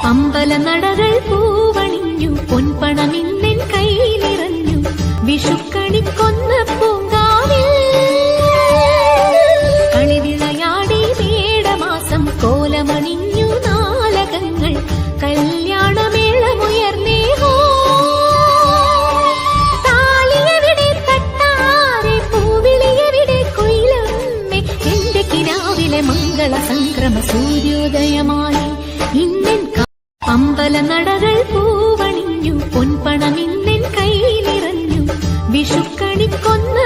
അമ്പലനടകൾ പൂവണിഞ്ഞു പൊൻപണമിന്നെൻ കയ്യിലിറഞ്ഞു വിഷുക്കണിക്കൊന്ന പൂങ്കാവിൽ കളിവിളയാടി മേടമാസം കോലമണിഞ്ഞു നാലകങ്ങൾ കല്യാണമേളമുയർന്നേ ഹോ താലിയെവിടെ തട്ടാരെ പൂവിളിയെവിടെ കൊയിലമ്മേ എന്റെ കിനാവിലെ മംഗള സംക്രമ സൂര്യോദയമായി ഇന്നെൻ അമ്പലനടകൾ പൂവണിഞ്ഞു പൊൻപണമിന്നെൻ കയ്യിലിറഞ്ഞു വിഷുക്കണിക്കൊന്ന